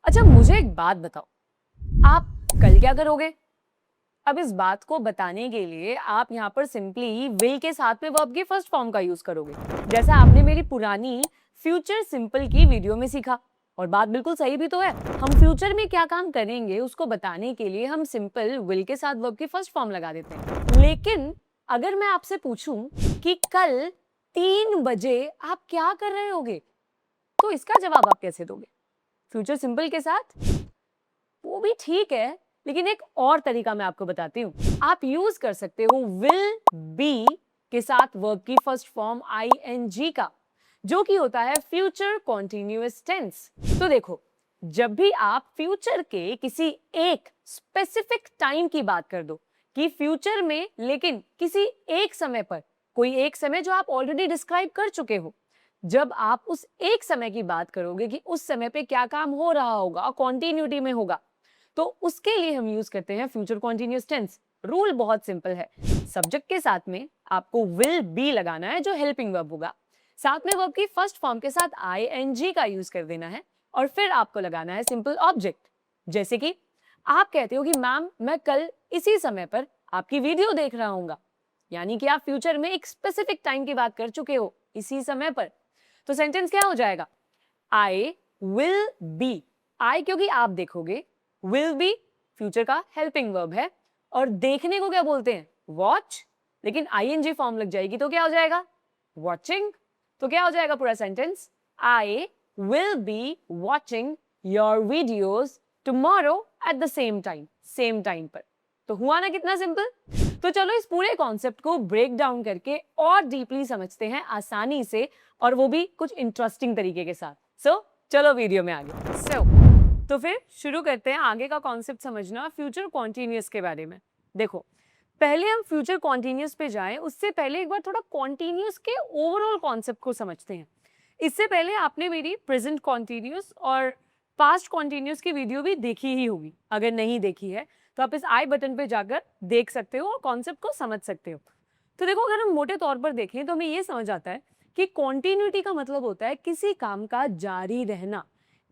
अच्छा मुझे एक बात बताओ, आप कल क्या करोगे? अब इस बात को बताने के लिए आप यहाँ पर सिंपली विल के साथ में वर्ब के फर्स्ट फॉर्म का यूज करोगे, जैसा आपने मेरी पुरानी फ्यूचर सिंपल की वीडियो में सीखा। और बात बिल्कुल सही भी तो है। हम फ्यूचर में क्या काम करेंगे उसको बताने के लिए हम सिंपल विल के साथ वर्ब की फर्स्ट फॉर्म लगा देते हैं। लेकिन अगर मैं आपसे पूछूं कि कल 3 बजे आप क्या कर रहे होगे, तो इसका जवाब आप कैसे दोगे? फ्यूचर सिंपल के साथ? वो भी ठीक है, लेकिन एक और तरीका मैं आपको बताती हूँ। आप यूज कर सकते हो विल बी के साथ वर्ब की फर्स्ट फॉर्म ing का, जो कि होता है फ्यूचर कॉन्टिन्यूअस टेंस। तो देखो, जब भी आप फ्यूचर के किसी एक स्पेसिफिक टाइम की बात कर दो कि फ्यूचर में, लेकिन किसी एक समय पर, कोई एक समय जो आप ऑलरेडी डिस्क्राइब कर चुके हो, जब आप उस एक समय की बात करोगे कि उस समय पे क्या काम हो रहा होगा, कॉन्टिन्यूटी में होगा, तो उसके लिए हम यूज करते हैं फ्यूचर कॉन्टिन्यूअस टेंस। रूल बहुत सिंपल है। सब्जेक्ट के साथ में आपको विल बी लगाना है जो हेल्पिंग वर्ब होगा, साथ में वर्ब की फर्स्ट फॉर्म के साथ ing का यूज कर देना है, और फिर आपको लगाना है सिंपल ऑब्जेक्ट। जैसे कि आप कहते हो कि मैम मैं कल इसी समय पर आपकी वीडियो देख रहा हूंगा, यानी कि आप फ्यूचर में एक स्पेसिफिक टाइम की बात कर चुके हो इसी समय पर। तो सेंटेंस क्या हो जाएगा? आई विल बी। आई क्योंकि आप देखोगे, विल बी फ्यूचर का हेल्पिंग वर्ब है, और देखने को क्या बोलते हैं? वॉच। लेकिन ing फॉर्म लग जाएगी तो क्या हो जाएगा? वॉचिंग। तो क्या हो जाएगा पूरा sentence? I will be watching your videos tomorrow at the same time, same time पर। तो हुआ ना कितना सिंपल। तो चलो इस पूरे कॉन्सेप्ट को ब्रेक डाउन करके और डीपली समझते हैं आसानी से, और वो भी कुछ इंटरेस्टिंग तरीके के साथ। चलो वीडियो में आगे। तो फिर शुरू करते हैं आगे का कॉन्सेप्ट समझना फ्यूचर कॉन्टिन्यूअस के बारे में। देखो, पहले हम फ्यूचर कॉन्टिन्यूअस पे जाएं, उससे पहले एक बार थोड़ा कॉन्टिन्यूअस के ओवरऑल कॉन्सेप्ट को समझते हैं। इससे पहले आपने मेरी प्रेजेंट कॉन्टिन्यूअस और पास्ट कॉन्टिन्यूअस की वीडियो भी देखी ही होगी। अगर नहीं देखी है तो आप इस आई बटन पे जाकर देख सकते हो और कॉन्सेप्ट को समझ सकते हो। तो देखो, अगर हम मोटे तौर पर देखें तो हमें ये समझ आता है कि कॉन्टिन्यूटी का मतलब होता है किसी काम का जारी रहना।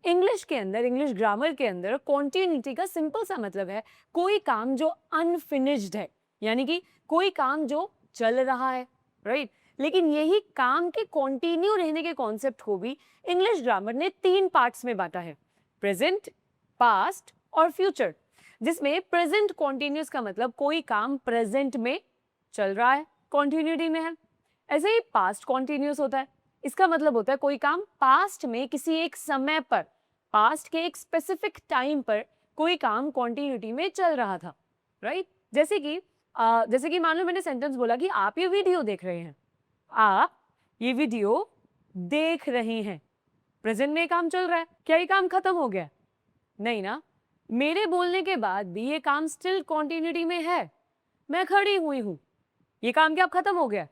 इंग्लिश के अंदर, इंग्लिश ग्रामर के अंदर कॉन्टिन्यूटी का सिंपल सा मतलब है कोई काम जो अनफिनिश्ड है, यानी कि कोई काम जो चल रहा है, राइट। लेकिन यही काम के कंटिन्यू रहने के कॉन्सेप्ट को भी इंग्लिश ग्रामर ने 3 पार्ट्स में बांटा है: प्रेजेंट, पास्ट और फ्यूचर। जिसमें प्रेजेंट कॉन्टिन्यूस का मतलब कोई काम प्रेजेंट में चल रहा है, कॉन्टिन्यूटी में है। ऐसे ही पास्ट कॉन्टिन्यूस होता है, इसका मतलब होता है कोई काम पास्ट में किसी एक समय पर, पास्ट के एक स्पेसिफिक टाइम पर कोई काम कॉन्टिन्यूटी में चल रहा था, राइट। जैसे कि मान लो मैंने सेंटेंस बोला कि आप ये वीडियो देख रहे हैं। आप ये वीडियो देख रहे हैं, प्रेजेंट में काम चल रहा है। क्या ये काम खत्म हो गया? नहीं ना। मेरे बोलने के बाद भी ये काम स्टिल कॉन्टिन्यूटी में है, मैं खड़ी हुई हूं। ये काम क्या अब खत्म हो गया?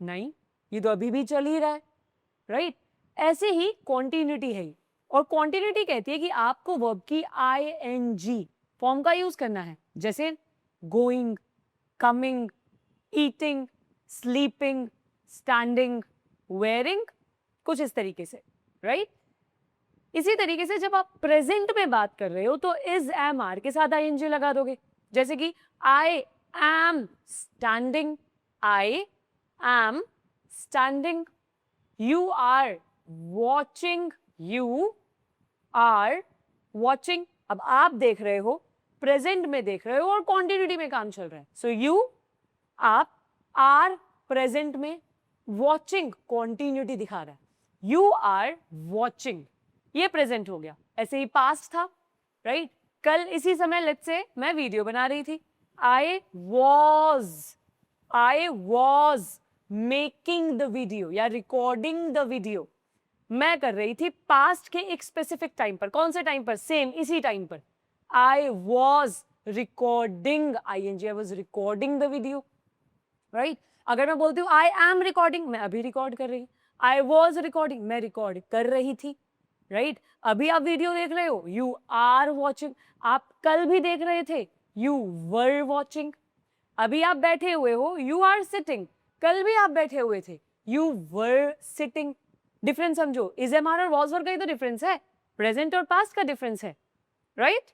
नहीं, ये तो अभी भी चल ही रहा है, राइट। ऐसे ही कॉन्टिन्यूटी है। और कॉन्टिन्यूटी कहती है कि आपको वर्ब की ing फॉर्म का यूज करना है, जैसे going, coming, eating, sleeping, standing, wearing, कुछ इस तरीके से, राइट। इसी तरीके से जब आप प्रेजेंट में बात कर रहे हो तो इज एम आर के साथ ing लगा दोगे, जैसे कि I am standing, I am standing. You are watching, you are watching. अब आप देख रहे हो, प्रेजेंट में देख रहे हो और कॉन्टिन्यूटी में काम चल रहा है। सो यू, आप, आर प्रेजेंट में, वॉचिंग कॉन्टिन्यूटी दिखा रहा है, यू आर वॉचिंग, ये प्रेजेंट हो गया। ऐसे ही पास्ट था, राइट। कल इसी समय लेट्स से मैं वीडियो बना रही थी, I was making the video या रिकॉर्डिंग द वीडियो। मैं कर रही थी पास्ट के एक स्पेसिफिक टाइम पर। कौन से टाइम पर? सेम इसी टाइम पर। I was recording, I was recording the video, right. अगर मैं बोलती हूँ आई एम रिकॉर्डिंग, मैं अभी रिकॉर्ड कर रही। आई वॉज रिकॉर्डिंग, मैं रिकॉर्ड कर रही थी, राइट। अभी आप वीडियो देख रहे हो, यू आर वॉचिंग। आप कल भी देख रहे थे, यू वर वॉचिंग। अभी आप बैठे हुए हो, यू आर सिटिंग। कल भी आप बैठे हुए थे, यू वर सिटिंग। डिफरेंस समझो, इज एम आर और वॉज वर का ही तो डिफरेंस है, प्रेजेंट और पास्ट का डिफरेंस है, राइट?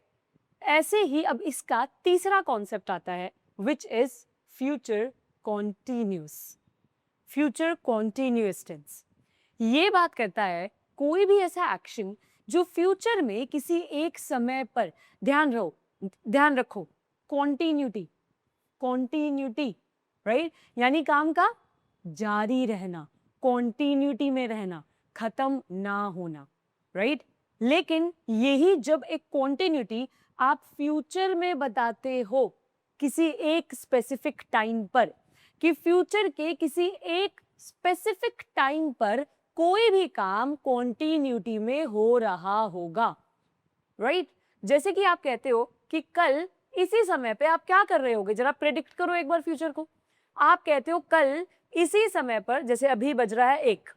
ऐसे ही अब इसका तीसरा कॉन्सेप्ट आता है which is future continuous. Future continuous tense ये बात करता है कोई भी ऐसा एक्शन जो फ्यूचर में किसी एक समय पर, ध्यान रखो कॉन्टिन्यूटी, कॉन्टिन्यूटी, राइट, यानी काम का जारी रहना, कॉन्टिन्यूटी में रहना, खत्म ना होना, राइट? लेकिन यही जब एक कॉन्टिन्यूटी आप फ्यूचर में बताते हो किसी एक स्पेसिफिक टाइम पर, कि फ्यूचर के किसी एक स्पेसिफिक टाइम पर कोई भी काम कॉन्टिन्यूटी में हो रहा होगा, राइट? जैसे कि आप कहते हो कि कल इसी समय पे आप क्या कर रहे होगे, जरा प्रेडिक्ट करो एक बार फ्यूचर को। आप कहते हो कल इसी समय पर, जैसे अभी बज रहा है 1,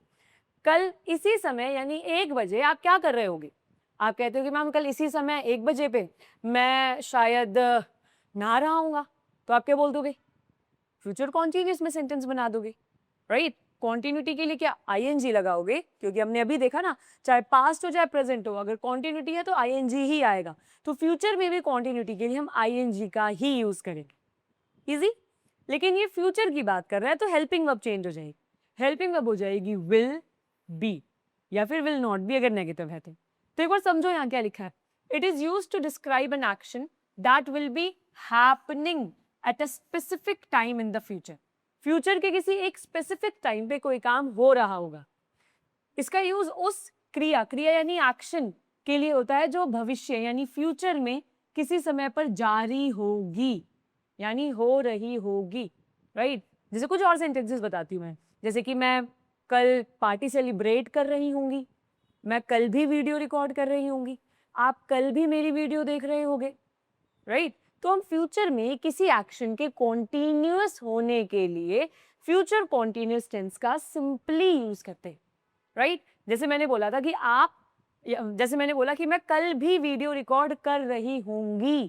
कल इसी समय यानी 1 बजे आप क्या कर रहे होगे? आप कहते हो कि मैम कल इसी समय 1 बजे पे मैं शायद नहा रहा हूँगा, तो आप क्या बोल दोगे? फ्यूचर कॉन्टिन्यूस में सेंटेंस बना दोगे, राइट? कॉन्टिन्यूटी के लिए क्या आईएनजी लगाओगे, क्योंकि हमने अभी देखा ना, चाहे पास्ट हो चाहे प्रेजेंट हो, अगर कॉन्टिन्यूटी है तो आईएनजी ही आएगा। तो फ्यूचर में भी कॉन्टिन्यूटी के लिए हम आईएनजी का ही यूज करेंगे। इजी? लेकिन ये फ्यूचर की बात कर रहा है तो हेल्पिंग वर्ब चेंज हो जाएगी। हेल्पिंग वर्ब हो जाएगी विल बी या फिर विल नॉट बी अगर नेगेटिव है तो एक बार समझो यहाँ क्या लिखा है। It is used to describe an action that will be happening at a specific time in the future. Future के किसी एक स्पेसिफिक टाइम पे कोई काम हो रहा होगा। इसका यूज उस क्रिया यानी एक्शन के लिए होता है जो भविष्य यानी फ्यूचर में किसी समय पर जारी होगी यानी हो रही होगी, राइट? जैसे कुछ और सेंटेंसेस बताती हूँ मैं, जैसे कि मैं कल पार्टी सेलिब्रेट कर रही होंगी, मैं कल भी वीडियो रिकॉर्ड कर रही होंगी, आप कल भी मेरी वीडियो देख रहे होगे, राइट? तो हम फ्यूचर में किसी एक्शन के कॉन्टिन्यूअस होने के लिए फ्यूचर कॉन्टिन्यूअस टेंस का सिंपली यूज करते हैं, राइट? जैसे मैंने बोला था कि जैसे मैंने बोला कि मैं कल भी वीडियो रिकॉर्ड कर रही होंगी,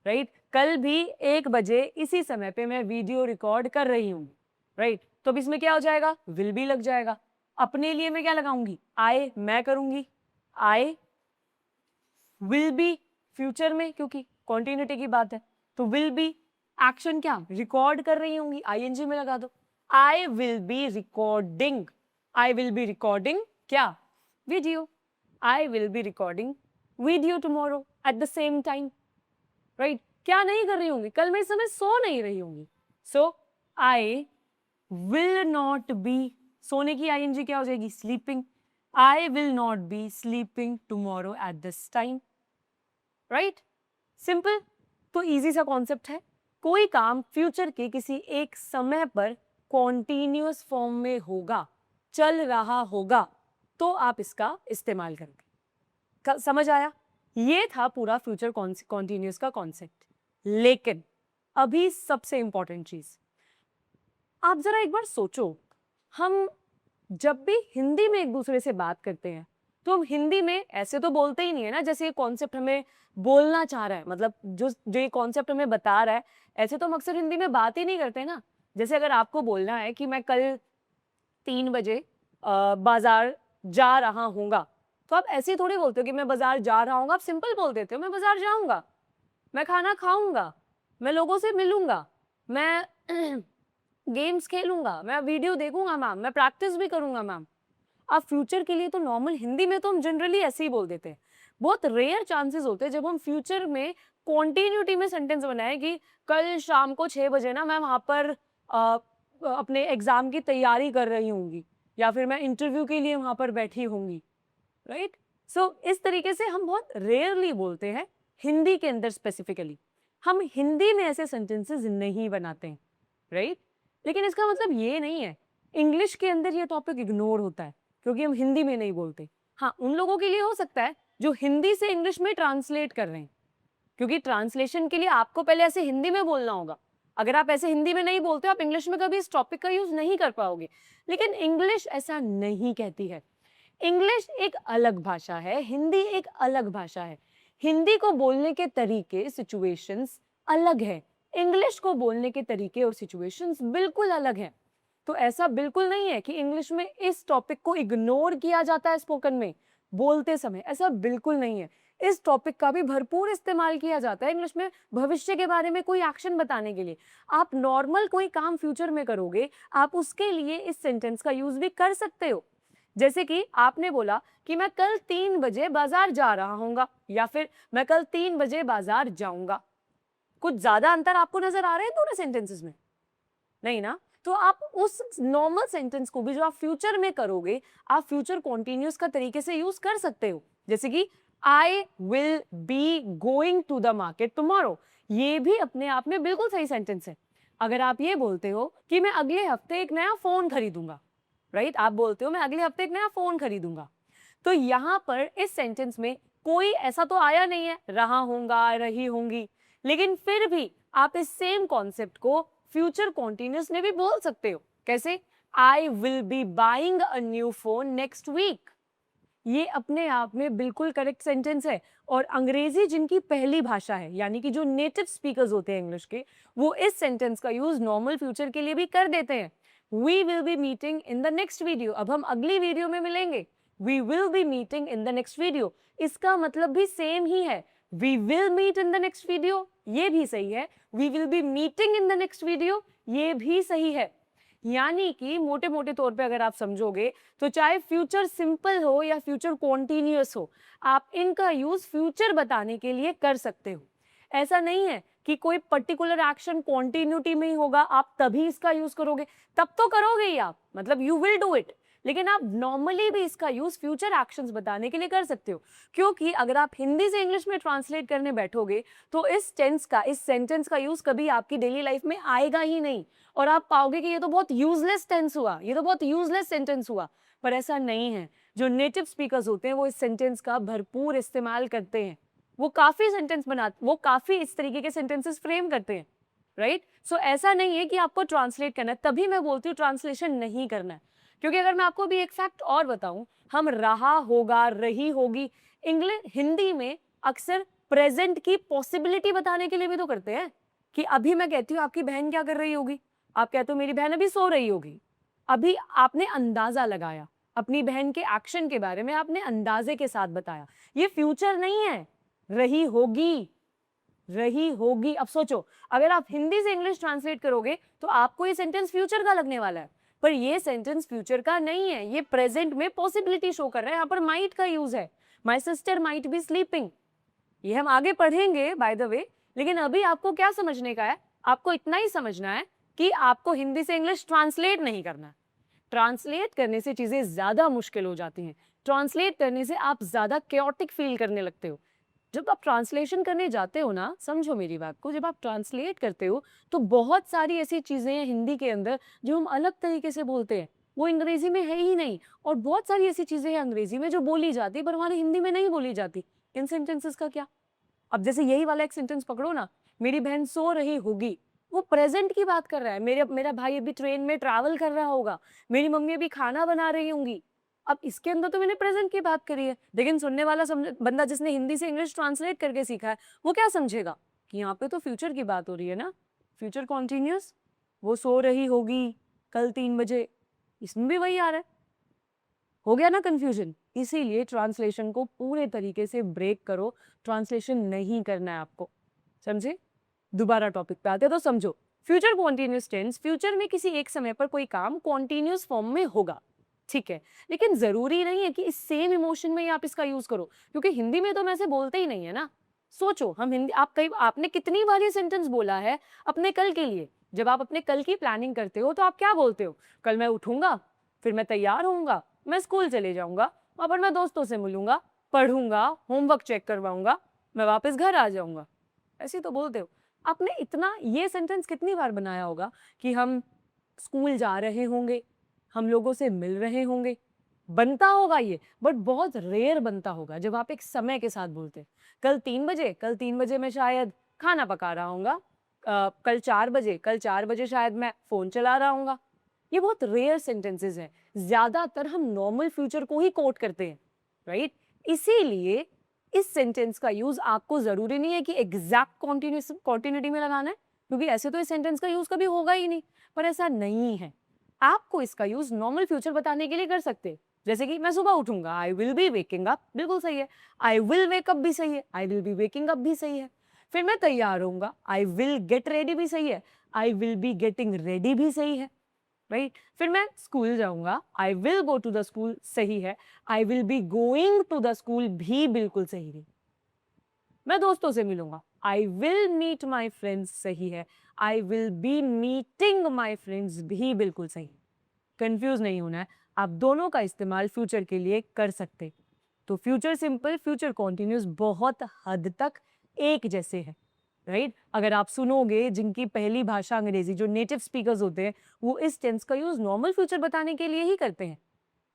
राइट? कल भी 1 बजे इसी समय पे मैं वीडियो रिकॉर्ड कर रही हूँ, राइट? तो अब इसमें क्या हो जाएगा? विल भी लग जाएगा। अपने लिए मैं क्या लगाऊंगी? आई, मैं करूंगी। आई विल बी फ्यूचर में, क्योंकि कॉन्टिन्यूटी की बात है तो विल बी एक्शन क्या? रिकॉर्ड कर रही होंगी, आईएनजी में लगा दो। I will be recording, I will be recording क्या? Video. I will be recording video tomorrow at the same time, right? क्या नहीं कर रही होंगी? कल मैं इस समय सो नहीं रही होंगी। सो आई विल नॉट बी, सोने की आईएनजी क्या हो जाएगी? Sleeping. I will not B sleeping tomorrow at this time, right? Simple. तो इजी सा कॉन्सेप्ट है। कोई काम फ्यूचर के किसी एक समय पर कॉन्टिन्यूअस फॉर्म में होगा, चल रहा होगा, तो आप इसका इस्तेमाल करेंगे। समझ आया? ये था पूरा फ्यूचर कॉन्टिन्यूअस का कॉन्सेप्ट। लेकिन अभी सबसे इंपॉर्टेंट चीज, आप जरा एक बार सोचो, हम जब भी हिंदी में एक दूसरे से बात करते हैं तो हम हिंदी में ऐसे तो बोलते ही नहीं है ना, जैसे ये कॉन्सेप्ट हमें बोलना चाह रहा है, मतलब जो जो ये कॉन्सेप्ट हमें बता रहा है, ऐसे तो हम अक्सर हिंदी में बात ही नहीं करते ना। जैसे अगर आपको बोलना है कि मैं कल 3 बजे बाजार जा रहा हूँगा, तो आप ऐसे ही थोड़ी बोलते हो कि मैं बाजार जा रहा हूँ। आप सिंपल बोल देते हो, मैं बाजार जाऊँगा, मैं खाना खाऊंगा, मैं लोगों से मिलूंगा, मैं गेम्स खेलूंगा, मैं वीडियो देखूंगा मैम, मैं प्रैक्टिस भी करूंगा मैम। अब फ्यूचर के लिए तो नॉर्मल हिंदी में तो हम जनरली ऐसे ही बोल देते हैं। बहुत रेयर चांसेस होते हैं जब हम फ्यूचर में कॉन्टिन्यूटी में सेंटेंस बनाए कि कल शाम को 6 बजे ना मैं वहां पर अपने एग्जाम की तैयारी कर रही होंगी या फिर मैं इंटरव्यू के लिए वहां पर बैठी होंगी, राइट? सो इस तरीके से हम बहुत रेयरली बोलते हैं हिंदी के अंदर स्पेसिफिकली। हम हिंदी में ऐसे सेंटेंसेस नहीं बनाते हैं, राइट? लेकिन इसका मतलब ये नहीं है इंग्लिश के अंदर ये टॉपिक इग्नोर होता है क्योंकि हम हिंदी में नहीं बोलते। हाँ, उन लोगों के लिए हो सकता है जो हिंदी से इंग्लिश में ट्रांसलेट कर रहे हैं, क्योंकि ट्रांसलेशन के लिए आपको पहले ऐसे हिंदी में बोलना होगा। अगर आप ऐसे हिंदी में नहीं बोलते, आप इंग्लिश में कभी इस टॉपिक का यूज नहीं कर पाओगे। लेकिन इंग्लिश ऐसा नहीं कहती है। इंग्लिश एक अलग भाषा है, हिंदी एक अलग भाषा है। हिंदी को बोलने के तरीके, सिचुएशंस अलग है, इंग्लिश को बोलने के तरीके और सिचुएशंस बिल्कुल अलग है। तो ऐसा बिल्कुल नहीं है कि इंग्लिश में इस टॉपिक को इग्नोर किया जाता है स्पोकन में। बोलते समय, ऐसा बिल्कुल नहीं है। इस टॉपिक का भी भरपूर इस्तेमाल किया जाता है इंग्लिश में भविष्य के बारे में कोई एक्शन बताने के लिए। आप नॉर्मल कोई काम फ्यूचर में करोगे, आप उसके लिए इस सेंटेंस का यूज भी कर सकते हो। जैसे कि आपने बोला कि मैं कल 3 बजे बाजार जा रहा हूँगा, या फिर मैं कल 3 बजे बाजार जाऊंगा। कुछ ज्यादा अंतर आपको नजर आ रहे हैं दोनों सेंटेंसेस में? नहीं ना? तो आप उस नॉर्मल सेंटेंस को भी जो आप फ्यूचर में करोगे, आप फ्यूचर कॉन्टिन्यूस का तरीके से यूज कर सकते हो। जैसे कि I will be going to the market tomorrow, ये भी अपने आप में बिल्कुल सही सेंटेंस है। अगर आप ये बोलते हो कि मैं अगले हफ्ते एक नया फोन खरीदूंगा, राइट, आप बोलते हो मैं अगले हफ्ते एक नया फोन खरीदूंगा, तो यहां पर इस सेंटेंस में कोई ऐसा तो आया नहीं है रहा होगा, रही होंगी, लेकिन फिर भी आप इस सेम कॉन्सेप्ट को फ्यूचर कॉन्टिन्यूस में भी बोल सकते हो। कैसे? I will be buying a new phone next week. ये अपने आप में बिल्कुल करेक्ट सेंटेंस है। और अंग्रेजी जिनकी पहली भाषा है, यानी कि जो नेटिव स्पीकर्स होते हैं इंग्लिश के, वो इस सेंटेंस का यूज नॉर्मल फ्यूचर के लिए भी कर देते हैं। We will be meeting in the next video, अब हम अगली वीडियो में मिलेंगे। We will be meeting in the next video, इसका मतलब भी सेम ही है। We will meet in the next video, ये भी सही है। We will be meeting in the next video, ये भी सही है। यानी कि मोटे मोटे तौर पे अगर आप समझोगे तो चाहे फ्यूचर सिंपल हो या फ्यूचर कॉन्टिन्यूअस हो, आप इनका यूज फ्यूचर बताने के लिए कर सकते हो। ऐसा नहीं है कि कोई पर्टिकुलर एक्शन कॉन्टिन्यूटी में ही होगा, आप तभी इसका यूज करोगे। तब तो करोगे ही आप, मतलब यू विल डू इट, लेकिन आप नॉर्मली भी इसका यूज फ्यूचर एक्शंस बताने के लिए कर सकते हो। क्योंकि अगर आप हिंदी से इंग्लिश में ट्रांसलेट करने बैठोगे तो इस टेंस का, इस सेंटेंस का यूज कभी आपकी डेली लाइफ में आएगा ही नहीं, और आप पाओगे कि ये तो बहुत यूजलेस टेंस हुआ, ये तो बहुत यूजलेस सेंटेंस हुआ। पर ऐसा नहीं है। जो नेटिव स्पीकर्स होते हैं वो इस सेंटेंस का भरपूर इस्तेमाल करते हैं। वो काफी सेंटेंस बनाते, वो काफी इस तरीके के सेंटेंसेस फ्रेम करते हैं, राइट। सो ऐसा नहीं है कि आपको ट्रांसलेट करना है, तभी मैं बोलती हूँ ट्रांसलेशन नहीं करना है। क्योंकि अगर मैं आपको भी एक फैक्ट और बताऊं, हम रहा होगा, रही होगी, इंग्लिश हिंदी में अक्सर प्रेजेंट की पॉसिबिलिटी बताने के लिए भी तो करते हैं। कि अभी मैं कहती हूँ आपकी बहन क्या कर रही होगी, आप कहते हो मेरी बहन अभी सो रही होगी। अभी आपने अंदाजा लगाया, अपनी बहन के एक्शन के बारे में आपने अंदाजे के साथ बताया। ये फ्यूचर नहीं है, रही होगी, रही होगी। अब सोचो, अगर आप हिंदी से इंग्लिश ट्रांसलेट करोगे तो आपको ये सेंटेंस फ्यूचर का लगने वाला है, पर ये सेंटेंस फ्यूचर का नहीं है, ये प्रेजेंट में पॉसिबिलिटी शो कर रहा है। यहाँ पर माइट का यूज है, my sister might be sleeping. ये हम आगे पढ़ेंगे बाय द वे, लेकिन अभी आपको क्या समझने का है? आपको इतना ही समझना है कि आपको हिंदी से इंग्लिश ट्रांसलेट नहीं करना है। ट्रांसलेट करने से चीजें ज्यादा मुश्किल हो जाती हैं। ट्रांसलेट करने से आप ज्यादा क्योटिक फील करने लगते हो। जब आप ट्रांसलेशन करने जाते हो ना, समझो मेरी बात को, जब आप ट्रांसलेट करते हो तो बहुत सारी ऐसी चीजें हैं हिंदी के अंदर जो हम अलग तरीके से बोलते हैं, वो अंग्रेजी में है ही नहीं। और बहुत सारी ऐसी चीजें हैं अंग्रेजी में जो बोली जाती पर हमारी हिंदी में नहीं बोली जाती। इन सेंटेंसेस का क्या? अब जैसे यही वाला एक सेंटेंस पकड़ो ना, मेरी बहन सो रही होगी, वो प्रेजेंट की बात कर रहा है। मेरा भाई अभी ट्रेन में ट्रैवल कर रहा होगा, मेरी मम्मी अभी खाना बना रही होंगी। अब इसके अंदर तो मैंने प्रेजेंट की बात करी है, लेकिन सुनने वाला बंदा जिसने हिंदी से इंग्लिश ट्रांसलेट करके सीखा है, वो क्या समझेगा कि यहाँ पे तो फ्यूचर की बात हो रही है ना, फ्यूचर कॉन्टिन्यूस। वो सो रही होगी कल 3 बजे, इसमें भी वही आ रहा है। हो गया ना कंफ्यूजन? इसीलिए ट्रांसलेशन को पूरे तरीके से ब्रेक करो, ट्रांसलेशन नहीं करना है आपको, समझे? दोबारा टॉपिक पे आते हैं तो समझो। फ्यूचर कॉन्टिन्यूस टेंस, फ्यूचर में किसी एक समय पर कोई काम कॉन्टिन्यूस फॉर्म में होगा, ठीक है, लेकिन जरूरी नहीं है कि इस सेम इमोशन में ही आप इसका यूज करो, क्योंकि हिंदी में तो हम ऐसे बोलते ही नहीं है ना। सोचो, हम हिंदी, आपने कितनी बार ये सेंटेंस बोला है अपने कल के लिए? जब आप अपने कल की प्लानिंग करते हो तो आप क्या बोलते हो? कल मैं उठूंगा, फिर मैं तैयार होऊंगा, मैं स्कूल चले जाऊंगा, वहां पर मैं दोस्तों से मिलूंगा, पढ़ूंगा, होमवर्क चेक करवाऊंगा, मैं वापस घर आ जाऊंगा। ऐसे तो बोलते हो। आपने इतना ये सेंटेंस कितनी बार बनाया होगा कि हम स्कूल जा रहे होंगे, हम लोगों से मिल रहे होंगे? बनता होगा ये, बट बहुत रेयर बनता होगा जब आप एक समय के साथ बोलते हैं। कल 3 बजे, कल 3 बजे मैं शायद खाना पका रहा हूँगा, कल 4 बजे, कल 4 बजे शायद मैं फोन चला रहा हूँगा। ये बहुत रेयर सेंटेंसेस हैं, ज्यादातर हम नॉर्मल फ्यूचर को ही कोट करते हैं, राइट। इसीलिए इस सेंटेंस का यूज आपको जरूरी नहीं है कि एग्जैक्ट कॉन्टिन्यूटी में लगाना है, क्योंकि ऐसे तो इस सेंटेंस का यूज कभी होगा ही नहीं। पर ऐसा नहीं है, आपको इसका यूज नॉर्मल फ्यूचर बताने के लिए कर सकते हैं। जैसे कि मैं सुबह उठूंगा, I will be waking up, बिल्कुल सही है। आई विल वेक अप भी सही है, I will be waking up भी सही है। फिर मैं तैयार होऊंगा, आई विल गेट रेडी भी सही है, I will be getting ready भी सही है, राइट। फिर मैं स्कूल जाऊंगा, I will go to the school सही है, I will be going to the school भी बिल्कुल सही है। मैं दोस्तों से मिलूंगा, I will meet my friends सही है, I will be meeting my friends भी बिल्कुल सही है। कंफ्यूज नहीं होना है, आप दोनों का इस्तेमाल फ्यूचर के लिए कर सकते। तो फ्यूचर सिंपल, फ्यूचर कॉन्टिन्यूस बहुत हद तक एक जैसे है, राइट। अगर आप सुनोगे जिनकी पहली भाषा अंग्रेजी, जो नेटिव स्पीकर्स होते हैं, वो इस टेंस का यूज नॉर्मल फ्यूचर बताने के लिए ही करते हैं,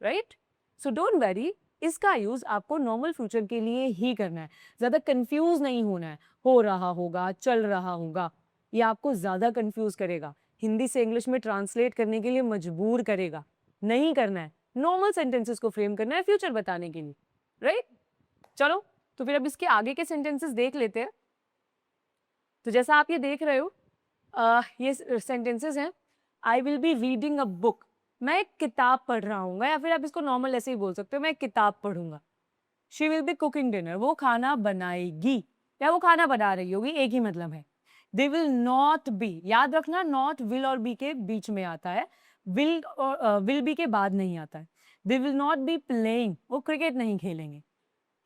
राइट। सो डोंट वरी, इसका यूज आपको नॉर्मल फ्यूचर के लिए ही करना है। ज्यादा कंफ्यूज नहीं होना है, हो रहा होगा, चल रहा होगा, ये आपको ज्यादा कंफ्यूज करेगा, हिंदी से इंग्लिश में ट्रांसलेट करने के लिए मजबूर करेगा। नहीं करना है, नॉर्मल सेंटेंसेस को फ्रेम करना है फ्यूचर बताने के लिए, राइट। चलो, तो फिर अब इसके आगे के सेंटेंसेस देख लेते हैं। तो जैसा आप ये देख रहे हो, ये सेंटेंसेस हैं, आई will be reading a book, मैं एक किताब पढ़ रहा हूँ, या फिर आप इसको नॉर्मल ऐसे ही बोल सकते हो, मैं एक किताब पढ़ूंगा। She will be cooking dinner, वो खाना बनाएगी या वो खाना बना रही होगी, एक ही मतलब है। दे विल नॉट बी, याद रखना नॉट विल और बी के बीच में आता है, विल और विल बी के बाद नहीं आता है। They will not be playing, वो क्रिकेट नहीं खेलेंगे।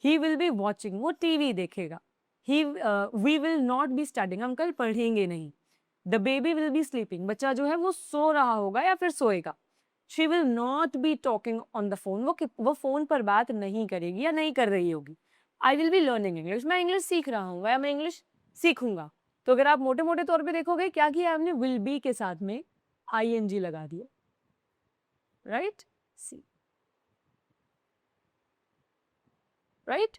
ही विल बी वॉचिंग, वो टीवी देखेगा। We will not be studying, हम कल पढ़ेंगे नहीं। The baby will be sleeping, बच्चा जो है वो सो रहा होगा या फिर सोएगा। She will not be talking on the phone, वो फोन पर बात नहीं करेगी या नहीं कर रही होगी। I will be learning English, मैं इंग्लिश सीख रहा हूँ या मैं इंग्लिश सीखूंगा। तो अगर आप मोटे मोटे तौर पे देखोगे, क्या किया हमने, विल बी के साथ में ING लगा दिया, right. See, right.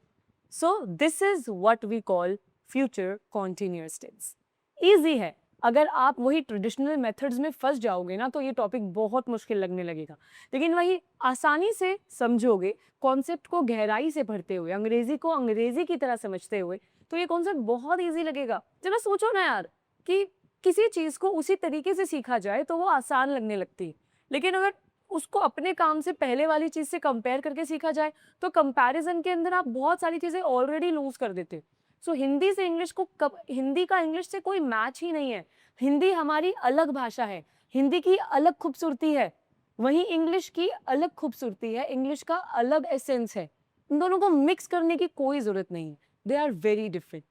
So this is what we call future continuous tense. Easy है। अगर आप वही ट्रेडिशनल मेथड्स में फंस जाओगे ना, तो ये टॉपिक बहुत मुश्किल लगने लगेगा। लेकिन वही आसानी से समझोगे, कॉन्सेप्ट को गहराई से पढ़ते हुए, अंग्रेजी को अंग्रेजी की तरह समझते हुए, तो ये कॉन्सेप्ट बहुत इजी लगेगा। जरा सोचो ना यार, कि किसी चीज को उसी तरीके से सीखा जाए तो वो आसान लगने लगती है, लेकिन अगर उसको अपने काम से पहले वाली चीज से कंपेयर करके सीखा जाए, तो कंपैरिजन के अंदर आप बहुत सारी चीजें ऑलरेडी लूज कर देते हो। सो हिंदी से इंग्लिश को हिंदी का इंग्लिश से कोई मैच ही नहीं है। हिंदी हमारी अलग भाषा है, हिंदी की अलग खूबसूरती है, वहीं इंग्लिश की अलग खूबसूरती है, इंग्लिश का अलग एसेंस है। इन दोनों को मिक्स करने की कोई जरूरत नहीं है, they are very different.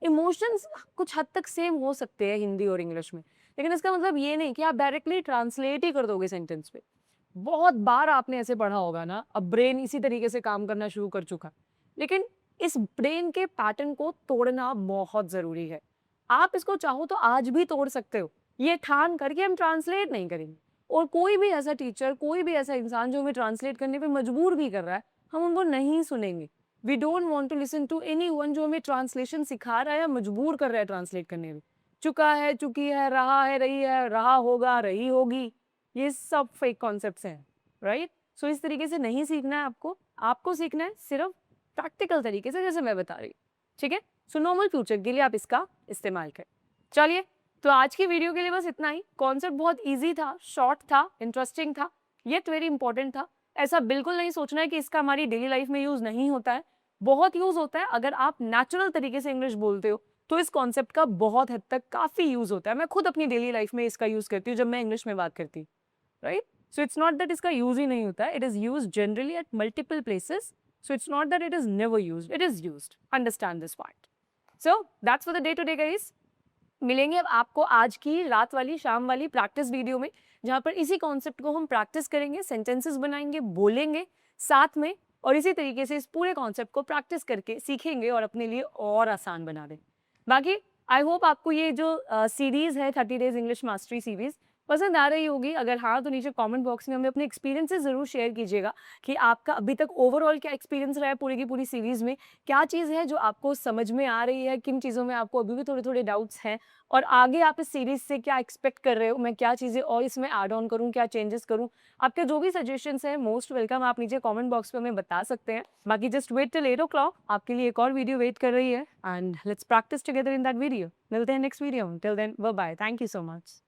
Emotions कुछ हद तक सेम हो सकते हैं हिंदी और इंग्लिश में, लेकिन इसका मतलब ये नहीं कि आप डायरेक्टली ट्रांसलेट ही कर दोगे सेंटेंस पे। बहुत बार आपने ऐसे पढ़ा होगा ना, अब ब्रेन इसी तरीके से काम करना शुरू कर चुका, लेकिन इस ब्रेन के पैटर्न को तोड़ना बहुत जरूरी है। आप इसको चाहो तो आज भी तोड़ सकते हो, ये ठान करके हम ट्रांसलेट नहीं करेंगे। और कोई भी ऐसा टीचर, कोई भी ऐसा इंसान जो हमें ट्रांसलेट करने पे मजबूर भी कर रहा है, हम उनको नहीं सुनेंगे। We don't want to listen to anyone जो हमें ट्रांसलेशन सिखा रहा है या मजबूर कर रहा है ट्रांसलेट करने में। चुका है, चुकी है, रहा है, रही है, रहा होगा, रही होगी, ये सब फेक कॉन्सेप्ट्स हैं, राइट। सो इस तरीके से नहीं सीखना है आपको, आपको सीखना है सिर्फ प्रैक्टिकल तरीके से, जैसे मैं बता रही हूँ, ठीक है। सो नॉर्मल फ्यूचर के लिए आप इसका इस्तेमाल करें। चलिए, तो आज की वीडियो के लिए बस इतना ही। कॉन्सेप्ट बहुत इजी था, शॉर्ट था, इंटरेस्टिंग था, येट वेरी इंपॉर्टेंट था। ऐसा बिल्कुल नहीं सोचना है कि इसका हमारी डेली लाइफ में यूज नहीं होता है, बहुत यूज होता है। अगर आप नेचुरल तरीके से इंग्लिश बोलते हो तो इस कॉन्सेप्ट का बहुत हद तक काफी यूज होता है। मैं खुद अपनी डेली लाइफ में इसका यूज करती हूँ जब मैं इंग्लिश में बात करती हूँ, right. So it's not that इसका यूज ही नहीं होता है, it is use generally at multiple places. So it's not that it is never used, it is used. Understand this part. So that's for the day today, guys. मिलेंगे अब आपको आज की रात वाली, शाम वाली प्रैक्टिस वीडियो में, जहाँ पर इसी कॉन्सेप्ट को हम प्रैक्टिस करेंगे, सेंटेंसेस बनाएंगे, बोलेंगे साथ में, और इसी तरीके से इस पूरे कॉन्सेप्ट को प्रैक्टिस करके सीखेंगे और अपने लिए और आसान बना दें। बाकी आई होप आपको ये जो सीरीज है 30 डेज इंग्लिश मास्टरी सीरीज पसंद आ रही होगी। अगर हाँ, तो नीचे कमेंट बॉक्स में हमें अपने एक्सपीरियंसेस जरूर शेयर कीजिएगा कि आपका अभी तक ओवरऑल क्या एक्सपीरियंस रहा है पूरी की पूरी सीरीज में, क्या चीज़ है जो आपको समझ में आ रही है, किन चीज़ों में आपको अभी भी थोड़े थोड़े डाउट्स हैं, और आगे आप इस सीरीज से क्या एक्सपेक्ट कर रहे हो, मैं क्या चीज़ें और इसमें ऐड ऑन करूँ, क्या चेंजेस करूँ। आपके जो भी सजेशंस हैं मोस्ट वेलकम, आप नीचे कॉमेंट बॉक्स में हमें बता सकते हैं। बाकी जस्ट वेट टिल 8 o'clock, आपके लिए एक और वीडियो वेट कर रही है, and let's practice together in that video. मिलते हैं next video, till then bye bye, thank you so much.